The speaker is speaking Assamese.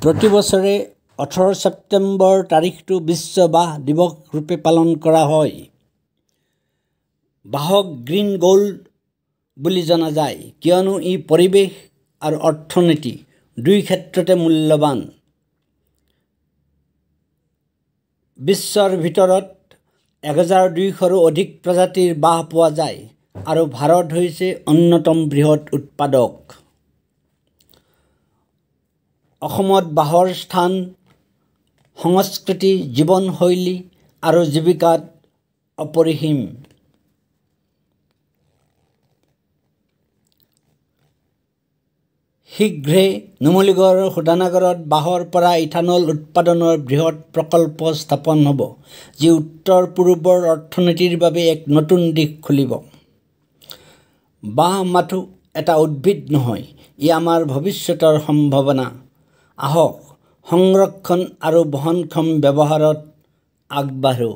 প্ৰতি বছৰে 18 ছেপ্টেম্বৰ তাৰিখটো বিশ্ব বাঁহ দিৱস ৰূপে পালন কৰা হয়। বাঁহক গ্ৰীণ গ'ল্ড বুলি জনা যায় কিয়নো ই পৰিৱেশ আৰু অৰ্থনীতি দুই ক্ষেত্ৰতে মূল্যৱান। বিশ্বৰ ভিতৰত 1200ৰো অধিক প্ৰজাতিৰ বাঁহ পোৱা যায় আৰু ভাৰত হৈছে অন্যতম বৃহৎ উৎপাদক। অসমত বাঁহৰ স্থান সংস্কৃতি, জীৱনশৈলী আৰু জীৱিকাত অপৰিসীম। শীঘ্ৰেই নুমলীগড়ৰ শোধনাগাৰত বাঁহৰ পৰা ইথানল উৎপাদনৰ বৃহৎ প্ৰকল্প স্থাপন হ'ব, যি উত্তৰ-পূবৰ অৰ্থনীতিৰ বাবে এক নতুন দিশ খুলিব। বাঁহ মাথো এটা উদ্ভিদ নহয়, ই আমাৰ ভৱিষ্যতৰ সম্ভাৱনা। আহক সংৰক্ষণ আৰু বহনক্ষম ব্যৱহাৰত আগবাঢ়ো।